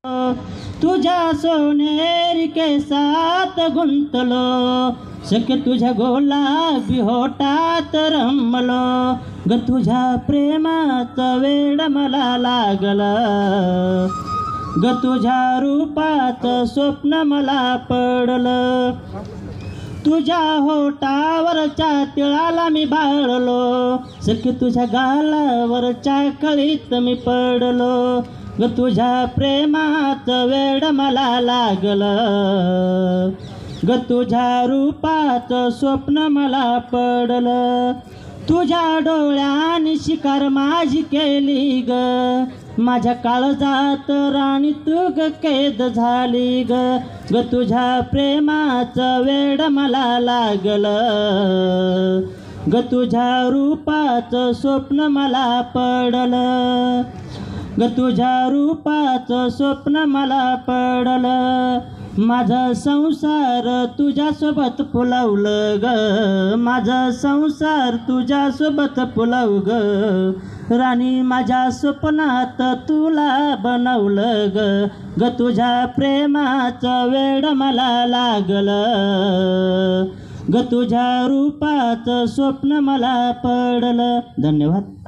तुझ्या सोनेरी केसात गुंतलो, सख्य तुझ्या गुलाबी होठात रमलो, ग तुझ्या प्रेमाचं वेड मला लागलं, ग तुझ्या रूपाचं स्वप्न मला पडलं, तुझ्या होठावरच्या तिळाला मी भाळलो, सख्य तुझ्या गालावरच्या कळीत मी पडलो, ग तुझ्या प्रेमाचं वेड मला लागलं, ग तुझ्या रूपाचं स्वप्न मला पडलं, तुझ्या डोळ्यानी शिकार माझी केली ग, माझ्या काळजात राणी तू ग कैद झाली ग, ग तुझ्या प्रेमाचं वेड मला लागलं, ग तुझ्या रूपाचं स्वप्न मला पडलं, ग तुझ्या रूपाचं स्वप्न मला पडलं, माझा संसार तुझ्यासोबत फुलवलं ग, माझा संसार तुझ्यासोबत फुलव ग, राणी माझ्या स्वप्नात तुला बनवलं ग, ग तुझ्या प्रेमाचं वेड मला लागलं, ग तुझ्या रूपाचं स्वप्न मला पडलं. धन्यवाद.